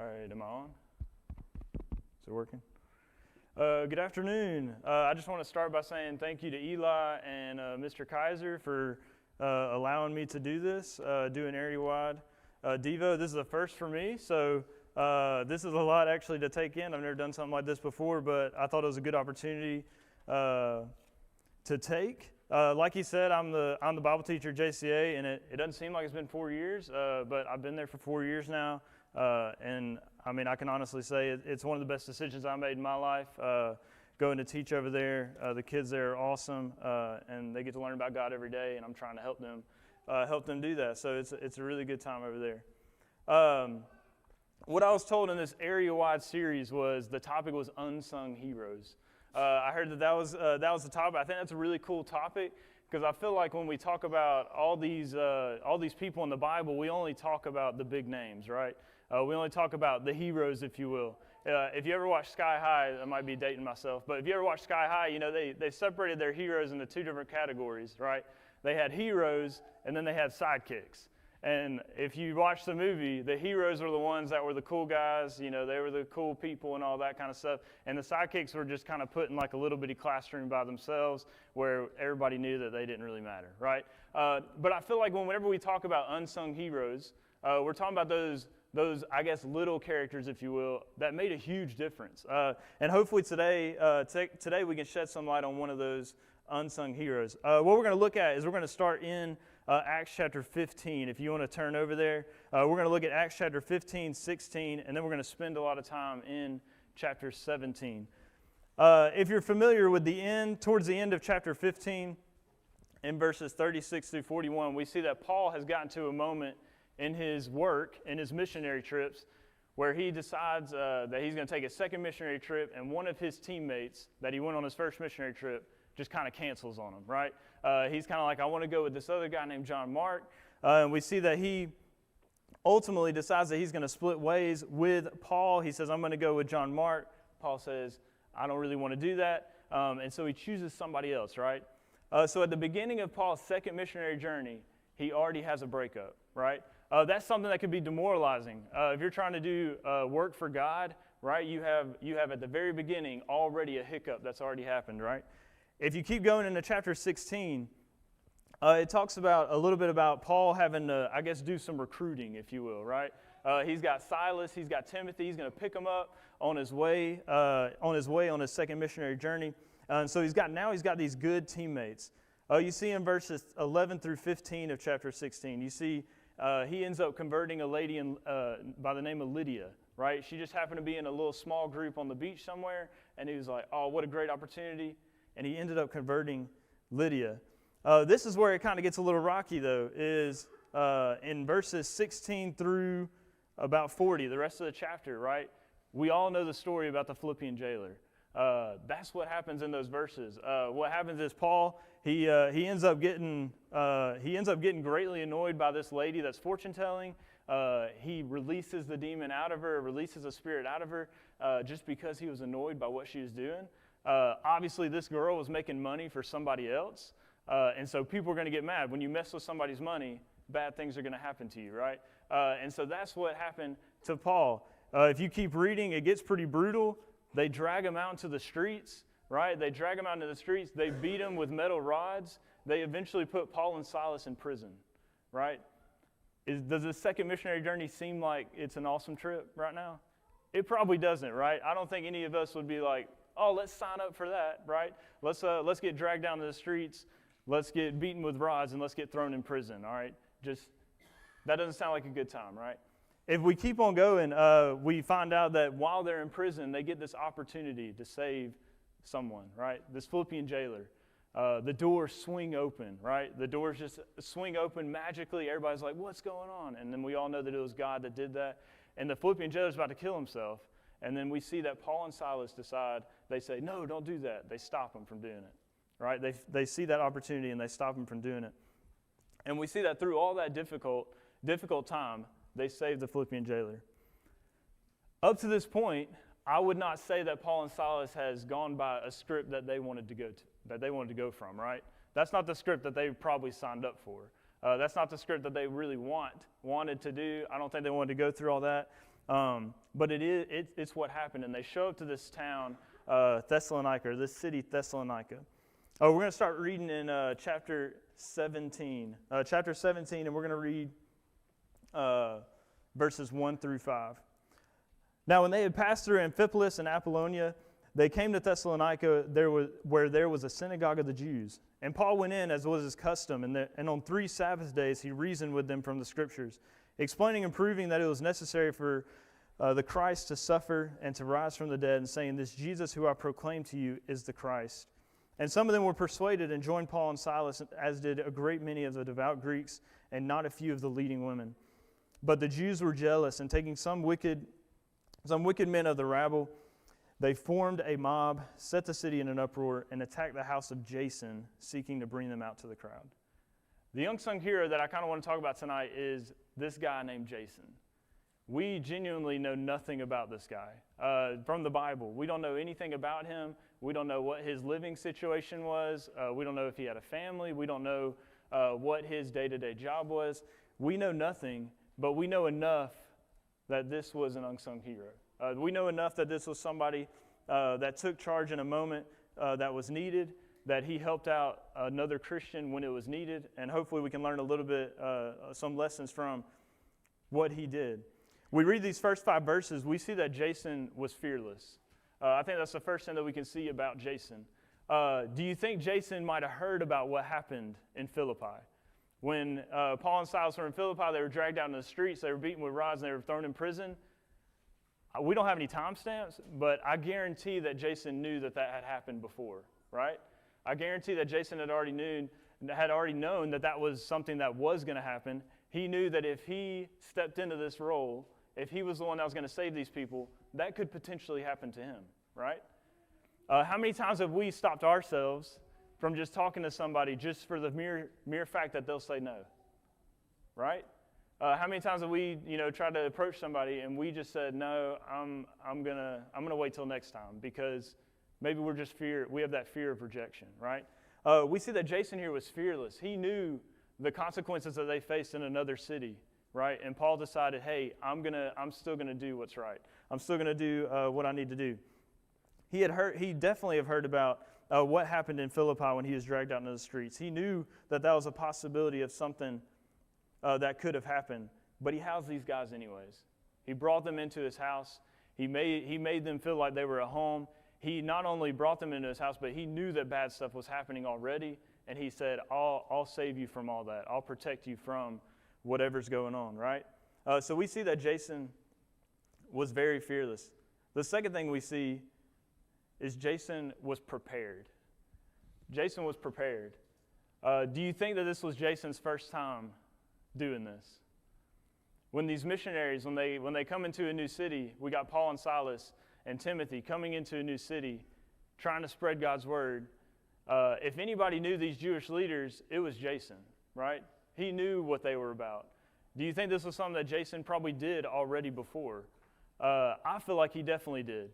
right, am I on? Is it working? Good afternoon. I just want to start by saying thank you to Eli and Mr. Kaiser for allowing me to do this, do an area-wide Devo. This is a first for me, so this is a lot actually to take in. I've never done something like this before, but I thought it was a good opportunity to take. Like he said, I'm the Bible teacher at JCA, and it doesn't seem like it's been 4 years, but I've been there for 4 years now. And I mean, I can honestly say it's one of the best decisions I made in my life, going to teach over there. The kids there are awesome, and they get to learn about God every day, and I'm trying to help them do that. So it's a really good time over there. What I was told in this area-wide series was the topic was unsung heroes. I heard that was the topic. I think that's a really cool topic because I feel like when we talk about all these people in the Bible, we only talk about the big names, right? We only talk about the heroes, if you will. If you ever watch Sky High, I might be dating myself, but if you ever watch Sky High, you know they separated their heroes into two different categories, right? They had heroes and then they had sidekicks. And if you watch the movie, the heroes were the ones that were the cool guys, you know, they were the cool people and all that kind of stuff. And the sidekicks were just kind of put in like a little bitty classroom by themselves where everybody knew that they didn't really matter, right? But I feel like whenever we talk about unsung heroes, we're talking about those, I guess, little characters, if you will, that made a huge difference. And hopefully today we can shed some light on one of those unsung heroes. What we're going to look at is we're going to start in Acts chapter 15. If you want to turn over there, we're going to look at Acts chapter 15, 16, and then we're going to spend a lot of time in chapter 17. If you're familiar with towards the end of chapter 15, in verses 36 through 41, we see that Paul has gotten to a moment in his work, in his missionary trips, where he decides that he's going to take a second missionary trip, and one of his teammates that he went on his first missionary trip just kind of cancels on him, right? He's kind of like, I want to go with this other guy named John Mark. And we see that he ultimately decides that he's going to split ways with Paul. He says, I'm going to go with John Mark. Paul says, I don't really want to do that. And so he chooses somebody else, right? So at the beginning of Paul's second missionary journey, he already has a breakup, right? That's something that could be demoralizing. If you're trying to do work for God, right, you have at the very beginning already a hiccup that's already happened, right? If you keep going into chapter 16, it talks about a little bit about Paul having to, I guess, do some recruiting, if you will, right? He's got Silas, he's got Timothy, he's going to pick them up on his way on his second missionary journey. And so he's got these good teammates. You see in verses 11 through 15 of chapter 16, you see he ends up converting a lady by the name of Lydia, right? She just happened to be in a little small group on the beach somewhere, and he was like, oh, what a great opportunity. And he ended up converting Lydia. This is where it kind of gets a little rocky, though, is in verses 16 through about 40, the rest of the chapter, right? We all know the story about the Philippian jailer. That's what happens in those verses. What happens is Paul, he ends up getting greatly annoyed by this lady that's fortune telling. He releases the demon out of her, releases a spirit out of her, just because he was annoyed by what she was doing. Obviously, this girl was making money for somebody else, and so people are going to get mad. When you mess with somebody's money, bad things are going to happen to you, right? And so that's what happened to Paul. If you keep reading, it gets pretty brutal. They drag him out into the streets, right? They drag him out into the streets. They beat him with metal rods. They eventually put Paul and Silas in prison, right? Does this second missionary journey seem like it's an awesome trip right now? It probably doesn't, right? I don't think any of us would be like, oh, let's sign up for that, right? Let's get dragged down to the streets, let's get beaten with rods, and let's get thrown in prison, all right? That doesn't sound like a good time, right? If we keep on going, we find out that while they're in prison, they get this opportunity to save someone, right? This Philippian jailer. The doors swing open, right? The doors just swing open magically. Everybody's like, what's going on? And then we all know that it was God that did that. And the Philippian jailer's about to kill himself. And then we see that Paul and Silas decide, they say, no, don't do that. They stop him from doing it, right? They see that opportunity and they stop him from doing it. And we see that through all that difficult time, they save the Philippian jailer. Up to this point, I would not say that Paul and Silas has gone by a script that they wanted to go from, right? That's not the script that they probably signed up for. That's not the script that they really wanted to do. I don't think they wanted to go through all that. But it's what happened. And they show up to this town, Thessalonica, or this city, Thessalonica. We're going to start reading in chapter 17. Chapter 17, and we're going to read verses 1 through 5. Now, when they had passed through Amphipolis and Apollonia, they came to Thessalonica, where there was a synagogue of the Jews. And Paul went in, as was his custom, and on 3 Sabbath days he reasoned with them from the Scriptures, explaining and proving that it was necessary for the Christ to suffer and to rise from the dead, and saying, "This Jesus who I proclaim to you is the Christ." And some of them were persuaded and joined Paul and Silas, as did a great many of the devout Greeks and not a few of the leading women. But the Jews were jealous, and taking some wicked men of the rabble, they formed a mob, set the city in an uproar, and attacked the house of Jason, seeking to bring them out to the crowd. The unsung hero that I kind of want to talk about tonight is this guy named Jason. We genuinely know nothing about this guy from the Bible. We don't know anything about him. We don't know what his living situation was. We don't know if he had a family. We don't know what his day-to-day job was. We know nothing, but we know enough that this was an unsung hero. We know enough that this was somebody that took charge in a moment that was needed, that he helped out another Christian when it was needed, and hopefully we can learn a little bit, some lessons from what he did. We read these first 5 verses, we see that Jason was fearless. I think that's the first thing that we can see about Jason. Do you think Jason might have heard about what happened in Philippi? When Paul and Silas were in Philippi, they were dragged out in the streets, they were beaten with rods, and they were thrown in prison. We don't have any timestamps, but I guarantee that Jason knew that had happened before, right? I guarantee that Jason had already known that that was something that was going to happen. He knew that if he stepped into this role, if he was the one that was going to save these people, that could potentially happen to him, right? How many times have we stopped ourselves from just talking to somebody just for the mere fact that they'll say no, right? How many times have we, tried to approach somebody and we just said, "No, I'm gonna wait till next time," because maybe we have that fear of rejection, right? We see that Jason here was fearless. He knew the consequences that they faced in another city, right? And Paul decided, "Hey, I'm still gonna do what's right. I'm still gonna do what I need to do." He definitely have heard about what happened in Philippi when he was dragged out into the streets. He knew that was a possibility of something that could have happened, but he housed these guys anyways. He brought them into his house. He made them feel like they were at home. He not only brought them into his house, but he knew that bad stuff was happening already, and he said, I'll save you from all that. I'll protect you from whatever's going on, right? So we see that Jason was very fearless. The second thing we see is Jason was prepared. Jason was prepared. Do you think that this was Jason's first time doing this? When these missionaries, when they come into a new city, we got Paul and Silas and Timothy coming into a new city, trying to spread God's word. If anybody knew these Jewish leaders, it was Jason, right? He knew what they were about. Do you think this was something that Jason probably did already before? I feel like he definitely did.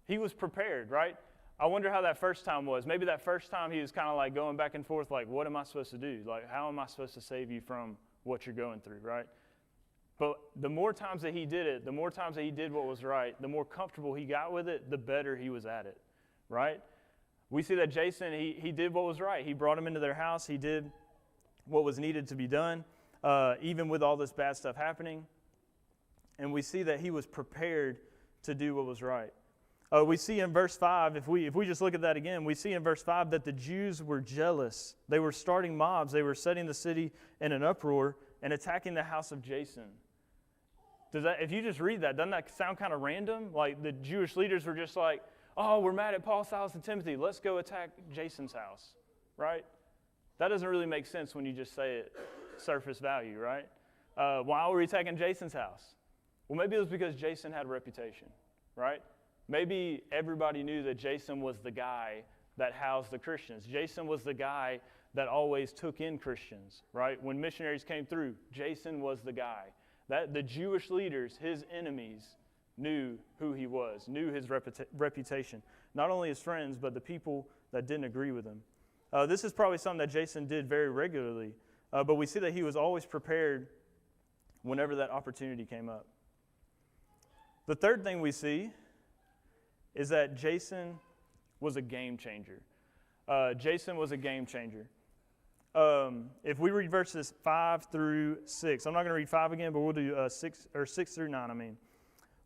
He was prepared, right? I wonder how that first time was. Maybe that first time he was kind of like going back and forth, like, what am I supposed to do? Like, how am I supposed to save you from what you're going through, right? But the more times that he did it, the more times that he did what was right, the more comfortable he got with it, the better he was at it, right? We see that Jason, he did what was right. He brought them into their house. He did what was needed to be done, even with all this bad stuff happening. And we see that he was prepared to do what was right. We see in verse 5, if we just look at that again, we see in verse 5 that the Jews were jealous. They were starting mobs. They were setting the city in an uproar and attacking the house of Jason. If you just read that, doesn't that sound kind of random? Like the Jewish leaders were just like, "Oh, we're mad at Paul, Silas, and Timothy. Let's go attack Jason's house," right? That doesn't really make sense when you just say it surface value, right? Why were we attacking Jason's house? Well, maybe it was because Jason had a reputation, right? Maybe everybody knew that Jason was the guy that housed the Christians. Jason was the guy that always took in Christians, right? When missionaries came through, Jason was the guy. That the Jewish leaders, his enemies, knew who he was, knew his reputation. Not only his friends, but the people that didn't agree with him. This is probably something that Jason did very regularly, but we see that he was always prepared whenever that opportunity came up. The third thing we see is that Jason was a game changer. Jason was a game changer. If we read verses 5 through 6, I'm not going to read 5 again, but we'll do 6 through 9.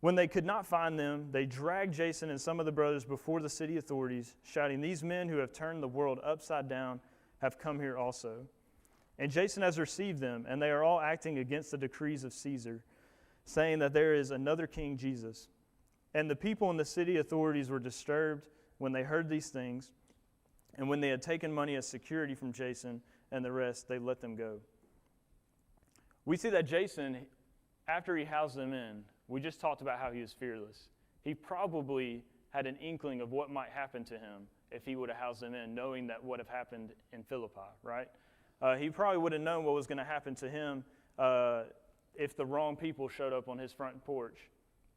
When they could not find them, they dragged Jason and some of the brothers before the city authorities, shouting, "These men who have turned the world upside down have come here also. And Jason has received them, and they are all acting against the decrees of Caesar, saying that there is another king, Jesus." And the people in the city authorities were disturbed when they heard these things, and when they had taken money as security from Jason and the rest, they let them go. We see that Jason, after he housed them in, we just talked about how he was fearless. He probably had an inkling of what might happen to him if he would have housed them in, knowing that what had happened in Philippi, right? He probably would have known what was going to happen to him if the wrong people showed up on his front porch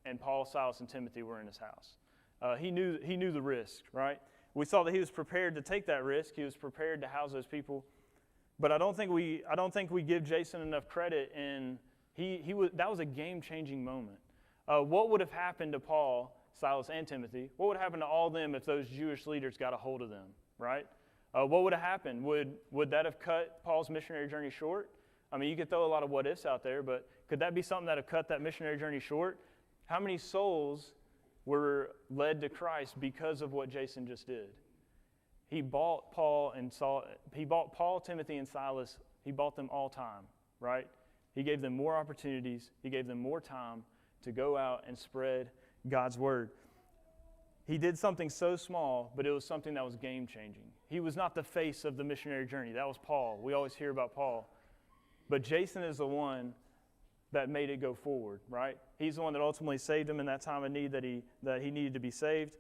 and Paul, Silas, and Timothy were in his house. He knew the risk, right? We saw that he was prepared to take that risk. He was prepared to house those people. But I don't think we give Jason enough credit in that was a game-changing moment. What would have happened to Paul, Silas, and Timothy? What would happen to all of them if those Jewish leaders got a hold of them, right? What would have happened? Would that have cut Paul's missionary journey short? I mean, you could throw a lot of what-ifs out there, but could that be something that have cut that missionary journey short? How many souls were led to Christ because of what Jason just did? He bought Paul, Timothy, and Silas. He bought them all time, right? He gave them more opportunities. He gave them more time to go out and spread God's word. He did something so small, but it was something that was game-changing. He was not the face of the missionary journey. That was Paul. We always hear about Paul. But Jason is the one that made it go forward, right? He's the one that ultimately saved him in that time of need that he needed to be saved.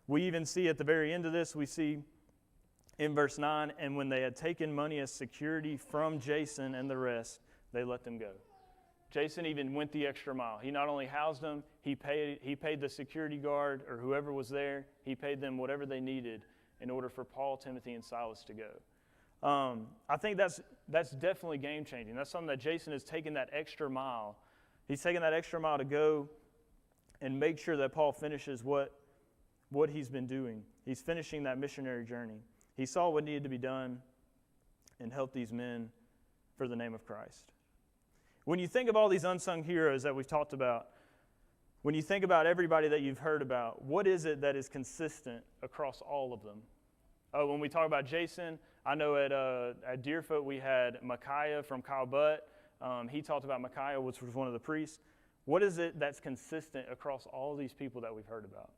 We even see at the very end of this, we see in verse 9, and when they had taken money as security from Jason and the rest, they let them go. Jason even went the extra mile. He not only housed them, he paid the security guard or whoever was there, he paid them whatever they needed in order for Paul, Timothy, and Silas to go. I think that's definitely game-changing. That's something that Jason has taken that extra mile. He's taken that extra mile to go and make sure that Paul finishes what he's been doing. He's finishing that missionary journey. He saw what needed to be done and helped these men for the name of Christ. When you think of all these unsung heroes that we've talked about, when you think about everybody that you've heard about, what is it that is consistent across all of them? When we talk about Jason, I know at Deerfoot we had Micaiah from Kyle Butt. He talked about Micaiah, which was one of the priests. What is it that's consistent across all these people that we've heard about?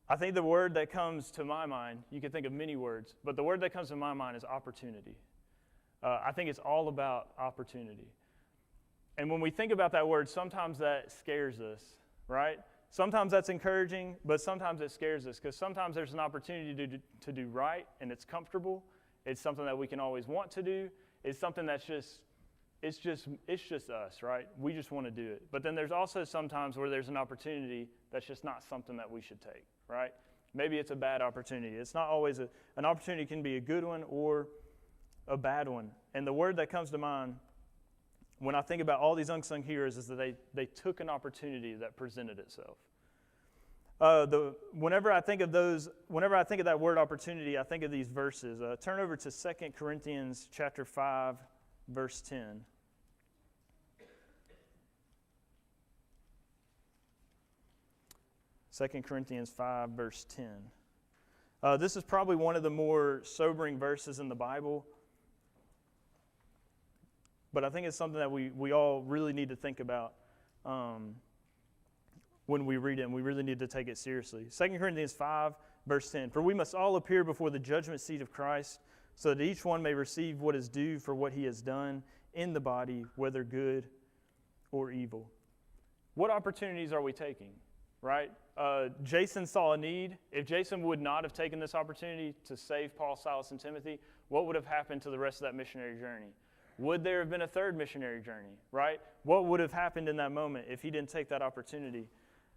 I think the word that comes to my mind, you can think of many words, but the word that comes to my mind is opportunity. I think it's all about opportunity. And when we think about that word, sometimes that scares us, right? Sometimes that's encouraging, but sometimes it scares us because sometimes there's an opportunity to do right and it's comfortable. It's something that we can always want to do. It's something that's it's just us, right? We just want to do it. But then there's also sometimes where there's an opportunity that's just not something that we should take, right? Maybe it's a bad opportunity. It's not always an opportunity can be a good one or a bad one. And the word that comes to mind when I think about all these unsung heroes is that they took an opportunity that presented itself. Whenever I think of that word opportunity, I think of these verses. Turn over to 2 Corinthians chapter 5, verse 10. Second Corinthians 5, verse 10. This is probably one of the more sobering verses in the Bible. But I think it's something that we all really need to think about when we read it, and we really need to take it seriously. 2 Corinthians 5, verse 10. For we must all appear before the judgment seat of Christ, so that each one may receive what is due for what he has done in the body, whether good or evil. What opportunities are we taking, right? Jason saw a need. If Jason would not have taken this opportunity to save Paul, Silas, and Timothy, what would have happened to the rest of that missionary journey? Would there have been a third missionary journey, right? What would have happened in that moment if he didn't take that opportunity?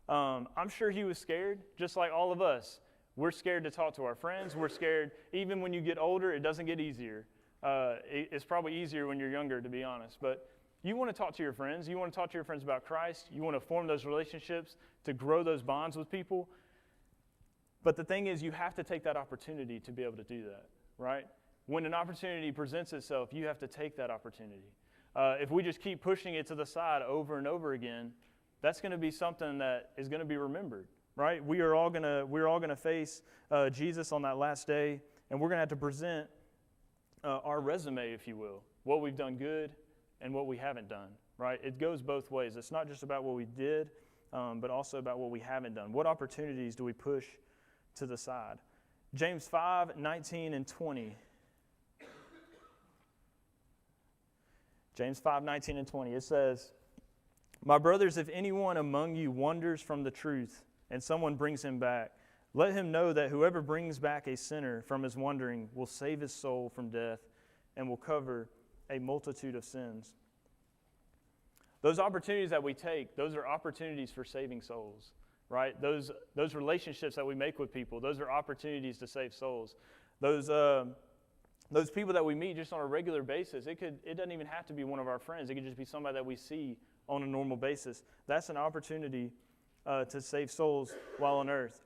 I'm sure he was scared, just like all of us. We're scared to talk to our friends. We're scared. Even when you get older, it doesn't get easier. It's probably easier when you're younger, to be honest. But You want to talk to your friends. You want to talk to your friends about Christ. You want to form those relationships to grow those bonds with people. But the thing is, you have to take that opportunity to be able to do that, right? When an opportunity presents itself, you have to take that opportunity. If we just keep pushing it to the side over and over again, that's going to be something that is going to be remembered, right? We're all going to face Jesus on that last day, and we're going to have to present our resume, if you will, what we've done good and what we haven't done, right? It goes both ways. It's not just about what we did, but also about what we haven't done. What opportunities do we push to the side? James 5:19 and 20. James 5:19 and 20. It says, "My brothers, if anyone among you wanders from the truth and someone brings him back, let him know that whoever brings back a sinner from his wandering will save his soul from death and will cover a multitude of sins." Those opportunities that we take, those are opportunities for saving souls, right? Those relationships that we make with people, those are opportunities to save souls. Those people that we meet just on a regular basis, it doesn't even have to be one of our friends. It could just be somebody that we see on a normal basis. That's an opportunity to save souls while on earth.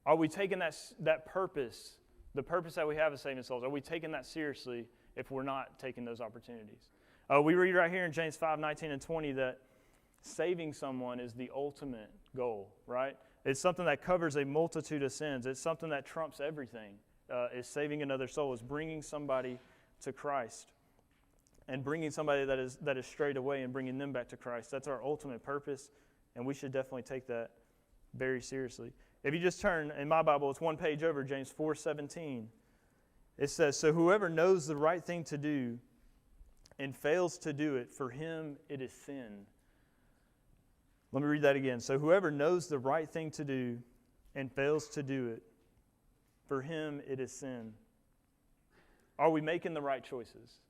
Are we taking that purpose, the purpose that we have of saving souls, are we taking that seriously if we're not taking those opportunities? We read right here in James 5:19 and 20 that saving someone is the ultimate goal, right? It's something that covers a multitude of sins. It's something that trumps everything. Is saving another soul, is bringing somebody to Christ and bringing somebody that is strayed away and bringing them back to Christ. That's our ultimate purpose, and we should definitely take that very seriously. If you just turn, in my Bible, it's one page over, James 4:17. It says, "So whoever knows the right thing to do and fails to do it, for him it is sin." Let me read that again. "So whoever knows the right thing to do and fails to do it, for him it is sin." Are we making the right choices?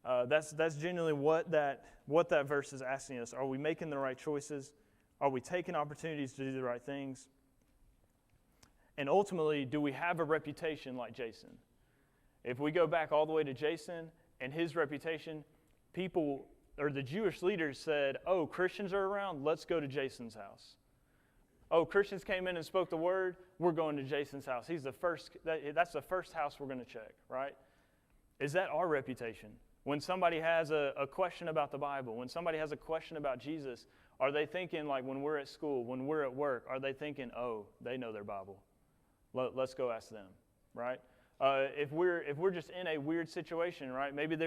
That's genuinely what that verse is asking us. Are we making the right choices? Are we taking opportunities to do the right things? And ultimately, do we have a reputation like Jason? If we go back all the way to Jason and his reputation, people, or the Jewish leaders said, "Oh, Christians are around, let's go to Jason's house." Oh, Christians came in and spoke the word, we're going to Jason's house. He's the first. That's the first house we're going to check, right? Is that our reputation? When somebody has a question about the Bible, when somebody has a question about Jesus, are they thinking, like when we're at school, when we're at work, are they thinking, "Oh, they know their Bible. Let's go ask them," right? If we're just in a weird situation, right? Maybe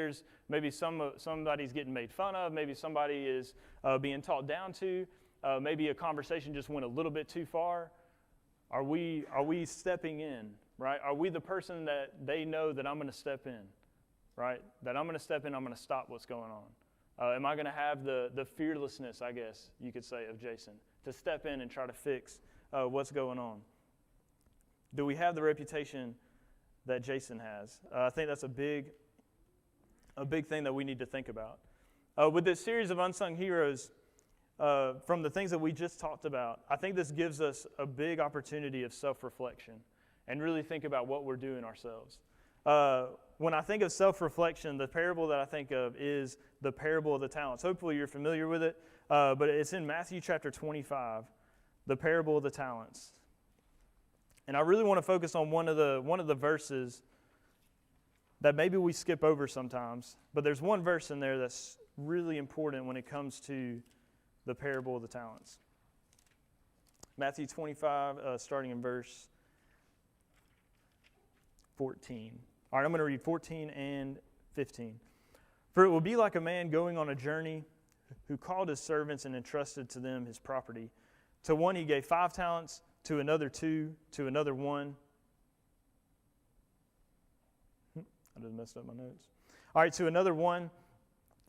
somebody's getting made fun of, maybe somebody is being talked down to. Maybe a conversation just went a little bit too far. Are we stepping in, right? Are we the person that they know that I'm going to step in, right? That I'm going to step in, I'm going to stop what's going on. Am I going to have the fearlessness, I guess you could say, of Jason, to step in and try to fix what's going on? Do we have the reputation that Jason has? I think that's a big thing that we need to think about. With this series of Unsung Heroes, from the things that we just talked about, I think this gives us a big opportunity of self-reflection and really think about what we're doing ourselves. When I think of self-reflection, the parable that I think of is the parable of the talents. Hopefully you're familiar with it, but it's in Matthew chapter 25, the parable of the talents. And I really want to focus on one of the verses that maybe we skip over sometimes, but there's one verse in there that's really important when it comes to the parable of the talents. Matthew 25, starting in verse 14. All right, I'm going to read 14 and 15. "For it will be like a man going on a journey who called his servants and entrusted to them his property. To one he gave 5 talents, to another 2, to another 1." I just messed up my notes. All right, "to another 1,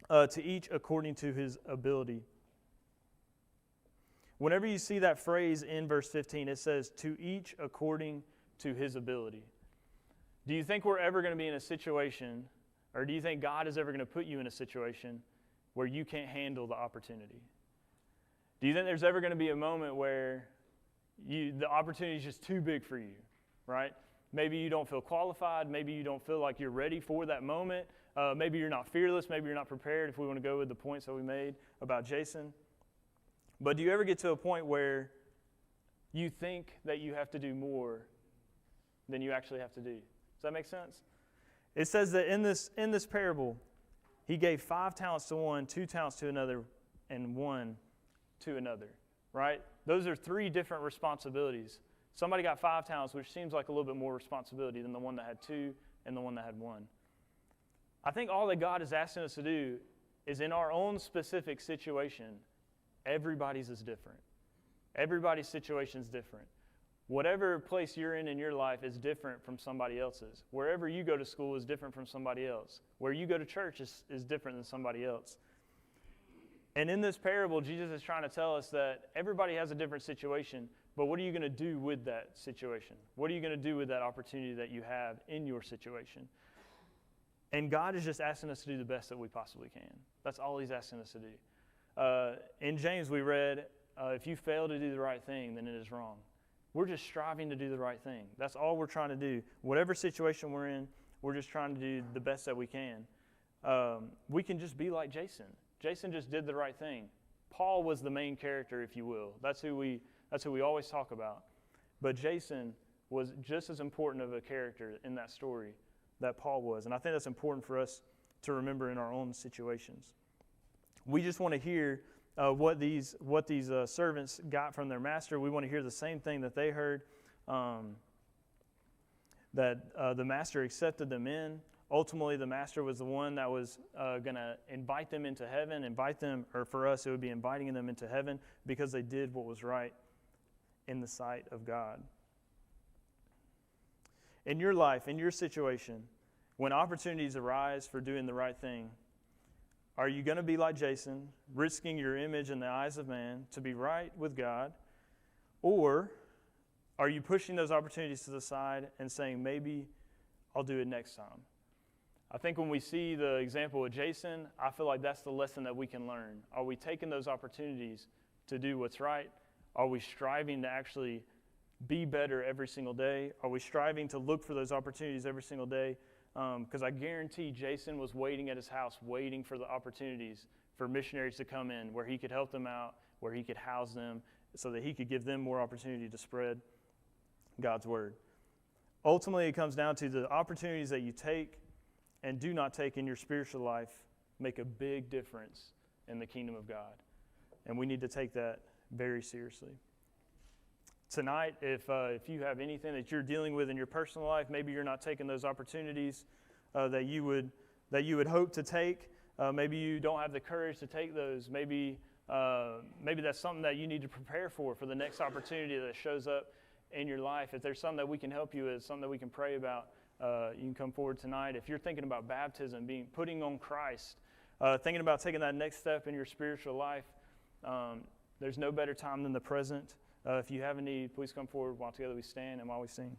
to each according to his ability." Whenever you see that phrase in verse 15, it says, "to each according to his ability." Do you think we're ever going to be in a situation, or do you think God is ever going to put you in a situation where you can't handle the opportunity? Do you think there's ever going to be a moment where the opportunity is just too big for you, right? Maybe you don't feel qualified. Maybe you don't feel like you're ready for that moment. Maybe you're not fearless. Maybe you're not prepared, if we want to go with the points that we made about Jason. But do you ever get to a point where you think that you have to do more than you actually have to do? Does that make sense? It says that in this parable, he gave 5 talents to one, 2 talents to another, and 1 to another, right? Those are 3 different responsibilities. Somebody got 5 talents, which seems like a little bit more responsibility than the one that had 2 and the one that had 1. I think all that God is asking us to do is, in our own specific situation, everybody's is different. Everybody's situation is different. Whatever place you're in your life is different from somebody else's. Wherever you go to school is different from somebody else. Where you go to church is different than somebody else. And in this parable, Jesus is trying to tell us that everybody has a different situation, but what are you going to do with that situation? What are you going to do with that opportunity that you have in your situation? And God is just asking us to do the best that we possibly can. That's all he's asking us to do. In James, we read, if you fail to do the right thing, then it is wrong. We're just striving to do the right thing. That's all we're trying to do. Whatever situation we're in, we're just trying to do the best that we can. We can just be like Jason. Jason just did the right thing. Paul was the main character, if you will. That's who we always talk about. But Jason was just as important of a character in that story that Paul was. And I think that's important for us to remember in our own situations. We just want to hear what these servants got from their master. We want to hear the same thing that they heard, that the master accepted them in. Ultimately, the master was the one that was going to invite them into heaven, or for us, it would be inviting them into heaven because they did what was right in the sight of God. In your life, in your situation, when opportunities arise for doing the right thing, are you going to be like Jason, risking your image in the eyes of man to be right with God? Or are you pushing those opportunities to the side and saying, maybe I'll do it next time? I think when we see the example of Jason, I feel like that's the lesson that we can learn. Are we taking those opportunities to do what's right? Are we striving to actually be better every single day? Are we striving to look for those opportunities every single day? Because I guarantee Jason was waiting at his house, waiting for the opportunities for missionaries to come in, where he could help them out, where he could house them, so that he could give them more opportunity to spread God's word. Ultimately, it comes down to the opportunities that you take and do not take in your spiritual life make a big difference in the kingdom of God. And we need to take that very seriously. Tonight, if you have anything that you're dealing with in your personal life, maybe you're not taking those opportunities that you would hope to take. Maybe you don't have the courage to take those. Maybe that's something that you need to prepare for the next opportunity that shows up in your life. If there's something that we can help you with, something that we can pray about, you can come forward tonight. If you're thinking about baptism, putting on Christ, thinking about taking that next step in your spiritual life, there's no better time than the present. If you have a need, please come forward while together we stand and while we sing.